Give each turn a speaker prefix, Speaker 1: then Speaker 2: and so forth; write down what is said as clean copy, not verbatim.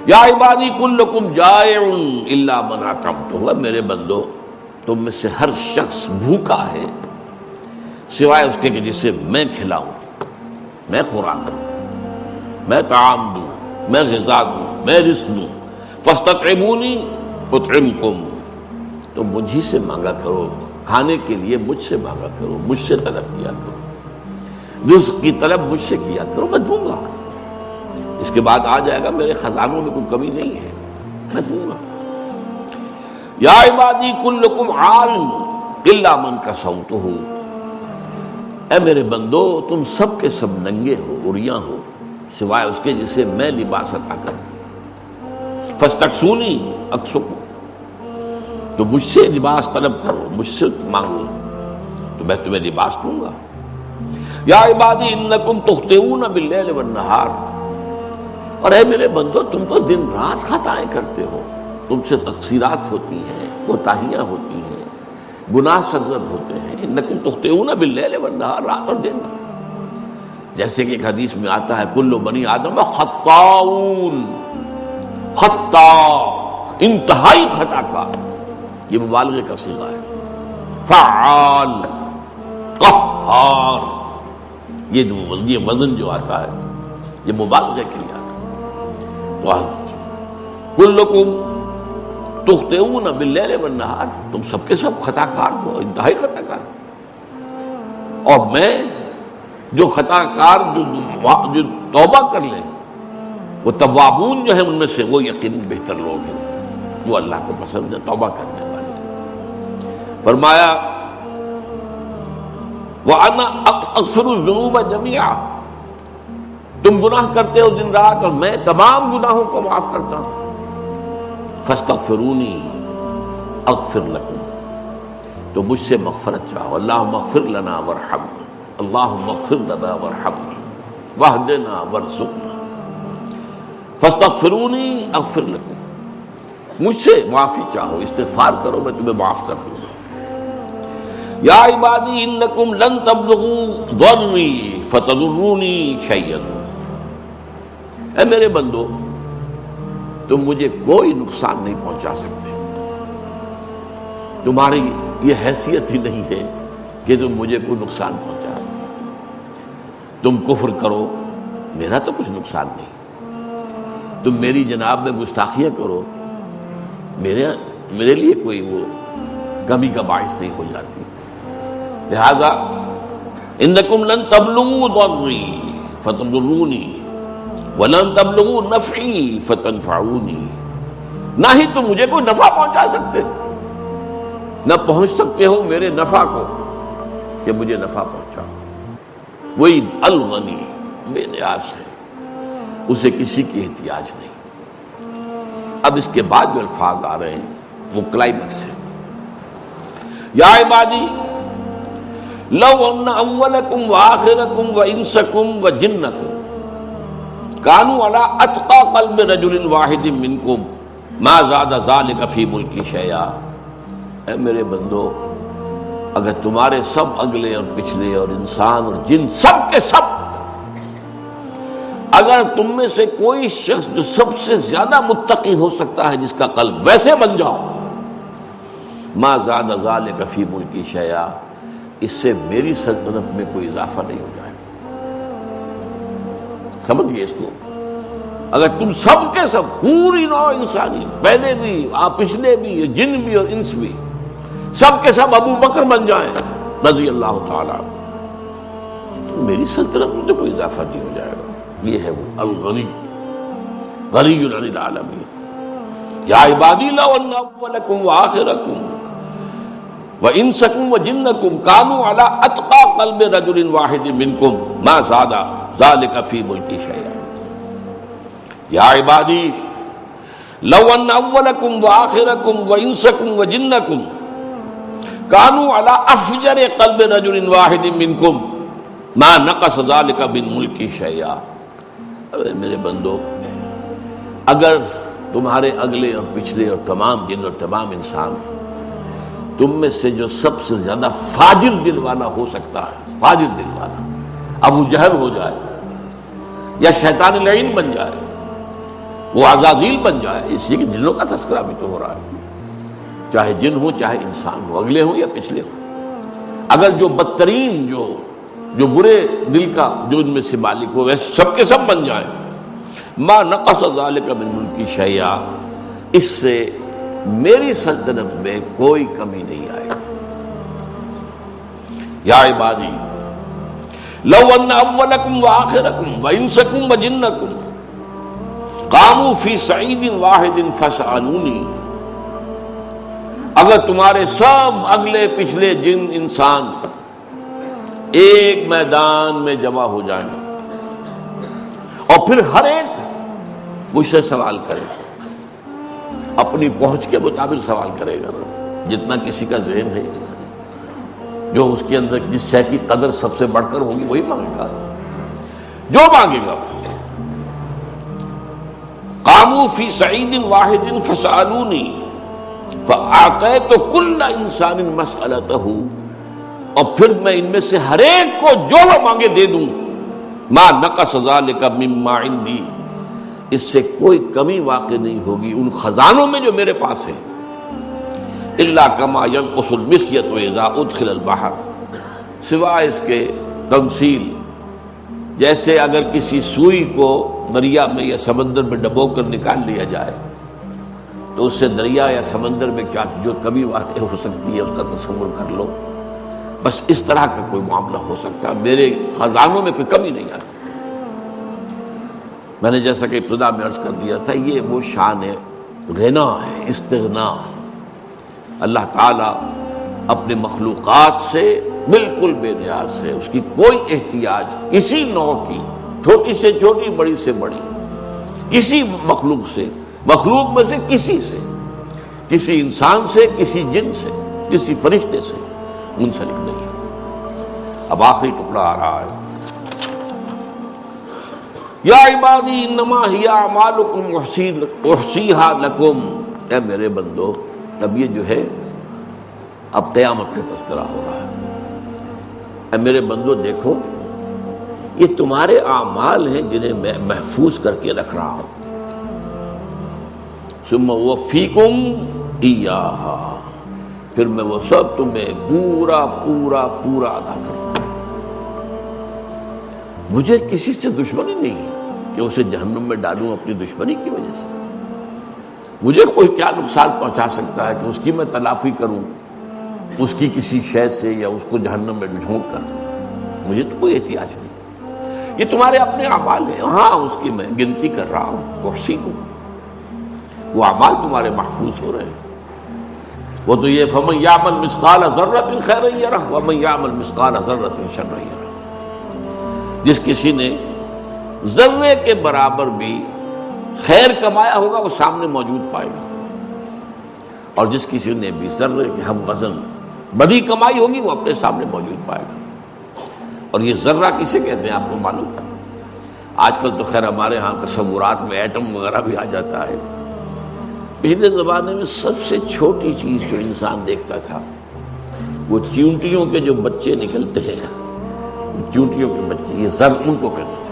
Speaker 1: یا عبادی کلکم جائع الا من اطعمتہ، میرے بندو تم میں سے ہر شخص بھوکا ہے سوائے اس کے کہ جسے میں کھلاؤں، میں خوراک دوں، میں طعام دوں، میں غذا دوں، میں رزق دوں۔ فاستطعمونی اطعمکم، تم مجھ ہی سے مانگا کرو، کھانے کے لیے مجھ سے مانگا کرو، مجھ سے طلب کیا کرو، رزق کی طلب مجھ سے کیا کرو، میں دوں گا۔ اس کے بعد آ جائے گا میرے خزانوں میں کوئی کمی نہیں ہے، میں دوں گا۔ یا عبادی کلکم عار الا من کسوتہ، اے میرے بندو تم سب کے سب ننگے ہو، عریاں ہو، سوائے اس کے جسے میں لباس عطا کروں۔ فاستکسونی اکسکم، تو مجھ سے لباس طلب کرو، مجھ سے مانگو تو میں تمہیں لباس دوں گا۔ یا عبادی انکم تخطئون باللیل والنہار، اور اے میرے بندو تم تو دن رات خطائیں کرتے ہو، تم سے تقصیرات ہوتی ہیں، کوتاہیاں ہوتی ہیں، گناہ سرزد ہوتے ہیں۔ انکم تخطئون باللیل والنہار، رات اور دن، جیسے کہ ایک حدیث میں آتا ہے کل بنی آدم خطاؤن، خطا انتہائی خطا کار، یہ مبالغے کا صیغہ ہے۔ فعال، قہار، یہ وزن جو آتا ہے یہ مبالغے کے لیے آتا ہے۔ کلکم تخطئون باللیل والنہار، تم سب کے سب خطا کار ہو، انتہائی خطا کار، اور میں جو خطا کار جو توبہ کر لیں، وہ توابون جو ہیں ان میں سے وہ یقیناً بہتر لوگ ہیں، وہ اللہ کو پسند ہے توبہ کرنے والے۔ فرمایا وَأَنَا أَغْفِرُ الذُّنُوبَ جَمِيعًا، تم گناہ کرتے ہو دن رات اور میں تمام گناہوں کو معاف کرتا ہوں۔ فَاسْتَغْفِرُونِي أَغْفِرْ لَكُمْ، تو مجھ سے مغفرت چاہو، اللہم اغفر لنا وارحمنا، اللہم اغفر لنا وارحمنا واہدنا وارزقنا۔ فاستغفرونی اغفر لکم، مجھ سے معافی چاہو، استغفار کرو، میں تمہیں معاف کر دوں گا۔ یا عبادی انکم لن تبلغوا ضری فتضرونی شیئا، اے میرے بندو تم مجھے کوئی نقصان نہیں پہنچا سکتے، تمہاری یہ حیثیت ہی نہیں ہے کہ تم مجھے کوئی نقصان پہنچا سکتے۔ تم کفر کرو، میرا تو کچھ نقصان نہیں، تم میری جناب میں گستاخیاں کرو، میرے لیے کوئی وہ کمی کا باعث نہیں ہو جاتی۔ لہذا انکم لن تبلغوا ضری فتضرونی ولن تبلغوا نفعی فتنفعونی، نہ ہی تم مجھے کوئی نفع پہنچا سکتے ہو، نہ پہنچ سکتے ہو میرے نفع کو کہ مجھے نفع پہنچاؤ۔ وہی الغنی بے نیاز ہے، اسے کسی کی احتیاج نہیں۔ اب اس کے بعد جو الفاظ آ رہے ہیں وہ کلائمیکس ہے۔ یا عبادی لو ان اولکم وآخرکم وانسکم وجنکم کانوا علی اتقى قلب رجل واحد منکم ما زاد ذلک فی ملکی شیئا، اے میرے بندو اگر تمہارے سب اگلے اور پچھلے اور انسان اور جن سب کے سب، اگر تم میں سے کوئی شخص جو سب سے زیادہ متقی ہو سکتا ہے جس کا قلب ویسے بن جاؤ، ما زاد ذلک فی ملکی شیئا، اس سے میری سلطنت میں کوئی اضافہ نہیں ہو جائے۔ سمجھئے اس کو، اگر تم سب کے سب پوری نوع انسانی، پہلے بھی پچھلے بھی، جن بھی اور انس بھی، سب کے سب ابو بکر بن جائیں رضی اللہ تعالیٰ، میری سلطنت میں تو کوئی اضافہ نہیں ہو جائے گا۔ یہ ہے وہ الغنی، غنی عن العالمین۔ یا عبادی لو ان اولکم وآخرکم وانسکم وجنکم کانوا علی اتقى قلب رجل واحد منکم ما زاد ذلک فی ملکی شیئا۔ یا عبادی لو ان اولکم وآخرکم وانسکم وجنکم کانوا علی افجر قلب رجل واحد منکم ما نقص ذلک من ملکی شیئا، میرے بندو اگر تمہارے اگلے اور پچھلے اور تمام جن اور تمام انسان تم میں سے جو سب سے زیادہ فاجر دل والا ہو سکتا ہے، فاجر دل والا ابو جہل ہو جائے یا شیطان لعین بن جائے، وہ عزازیل بن جائے. اس لیے کہ جنوں کا تذکرہ بھی تو ہو رہا ہے، چاہے جن ہو چاہے انسان ہو، اگلے ہوں یا پچھلے ہوں. اگر جو بدترین جو برے دل کا جو ان میں سے مالک ہو ویسے سب کے سب بن جائیں، ما نقص ذلک من ملکی شیئا، اس سے میری سلطنت میں کوئی کمی نہیں آئے. یا عبادی لو ان اولکم وآخرکم وانسکم وجنکم قاموا فی صعید واحد فسألونی، اگر تمہارے سب اگلے پچھلے جن انسان ایک میدان میں جمع ہو جائیں اور پھر ہر ایک مجھ سے سوال کرے، اپنی پہنچ کے مطابق سوال کرے گا، جتنا کسی کا ذہن ہے، جو اس کے اندر جس شے کی قدر سب سے بڑھ کر ہوگی وہی مانگے گا، جو مانگے گا. قاموا فی صعید واحد فسألونی فأعطیت کل انسان مسألتہ، اور پھر میں ان میں سے ہر ایک کو جو وہ مانگے دے دوں. ما نقص ذلک مما عندی، اس سے کوئی کمی واقع نہیں ہوگی ان خزانوں میں جو میرے پاس ہے. الا کما ينقص المخيط اذا ادخل البحر، سوائے اس کے تمثیل جیسے اگر کسی سوئی کو دریا میں یا سمندر میں ڈبو کر نکال لیا جائے تو اس سے دریا یا سمندر میں کیا جو کمی واقع ہو سکتی ہے اس کا تصور کر لو. بس اس طرح کا کوئی معاملہ ہو سکتا ہے، میرے خزانوں میں کوئی کمی نہیں آتی. میں نے جیسا کہ ابتدا میں عرض کر دیا تھا، یہ وہ شان غنا ہے، استغنا. اللہ تعالیٰ اپنے مخلوقات سے بالکل بے نیاز ہے، اس کی کوئی احتیاج کسی نوع کی، چھوٹی سے چھوٹی بڑی سے بڑی، کسی مخلوق سے، مخلوق میں سے کسی سے، کسی انسان سے، کسی جن سے، کسی فرشتے سے منسلک نہیں ہے. اب آخری ٹکڑا آ رہا ہے، یا عبادی انما ہی اعمالکم احصیھا لکم، اے میرے بندو. اب یہ جو ہے اب قیامت کا تذکرہ ہو رہا ہے. اے میرے بندو دیکھو، یہ تمہارے اعمال ہیں جنہیں میں محفوظ کر کے رکھ رہا ہوں. ثم اوفیکم ایہا، پھر میں وہ سب تمہیں پورا پورا پورا ادا کروں. مجھے کسی سے دشمنی نہیں ہے کہ اسے جہنم میں ڈالوں اپنی دشمنی کی وجہ سے. مجھے کوئی کیا نقصان پہنچا سکتا ہے کہ اس کی میں تلافی کروں اس کی کسی شے سے یا اس کو جہنم میں جھونک کر. مجھے تو کوئی احتیاج نہیں، یہ تمہارے اپنے اعمال ہیں. ہاں اس کی میں گنتی کر رہا ہوں، وحشی کو وہ اعمال تمہارے محفوظ ہو رہے ہیں. وہ تو یہ فمن یعمل مثقال ذرۃ خیرا یرہ ومن یعمل مثقال ذرۃ شرا یرہ، جس کسی نے ذرے کے برابر بھی خیر کمایا ہوگا وہ سامنے موجود پائے گا، اور جس کسی نے بھی ذرے کے ہم وزن بدی کمائی ہوگی وہ اپنے سامنے موجود پائے گا. اور یہ ذرہ کسے کہتے ہیں آپ کو معلوم؟ آج کل تو خیر ہمارے ہاں تصورات میں ایٹم وغیرہ بھی آ جاتا ہے. پچھلے زمانے میں سب سے چھوٹی چیز جو انسان دیکھتا تھا وہ چیونٹیوں کے جو بچے نکلتے ہیں، چیونٹیوں کے بچے، یہ ذر ان کو کہتے ہیں.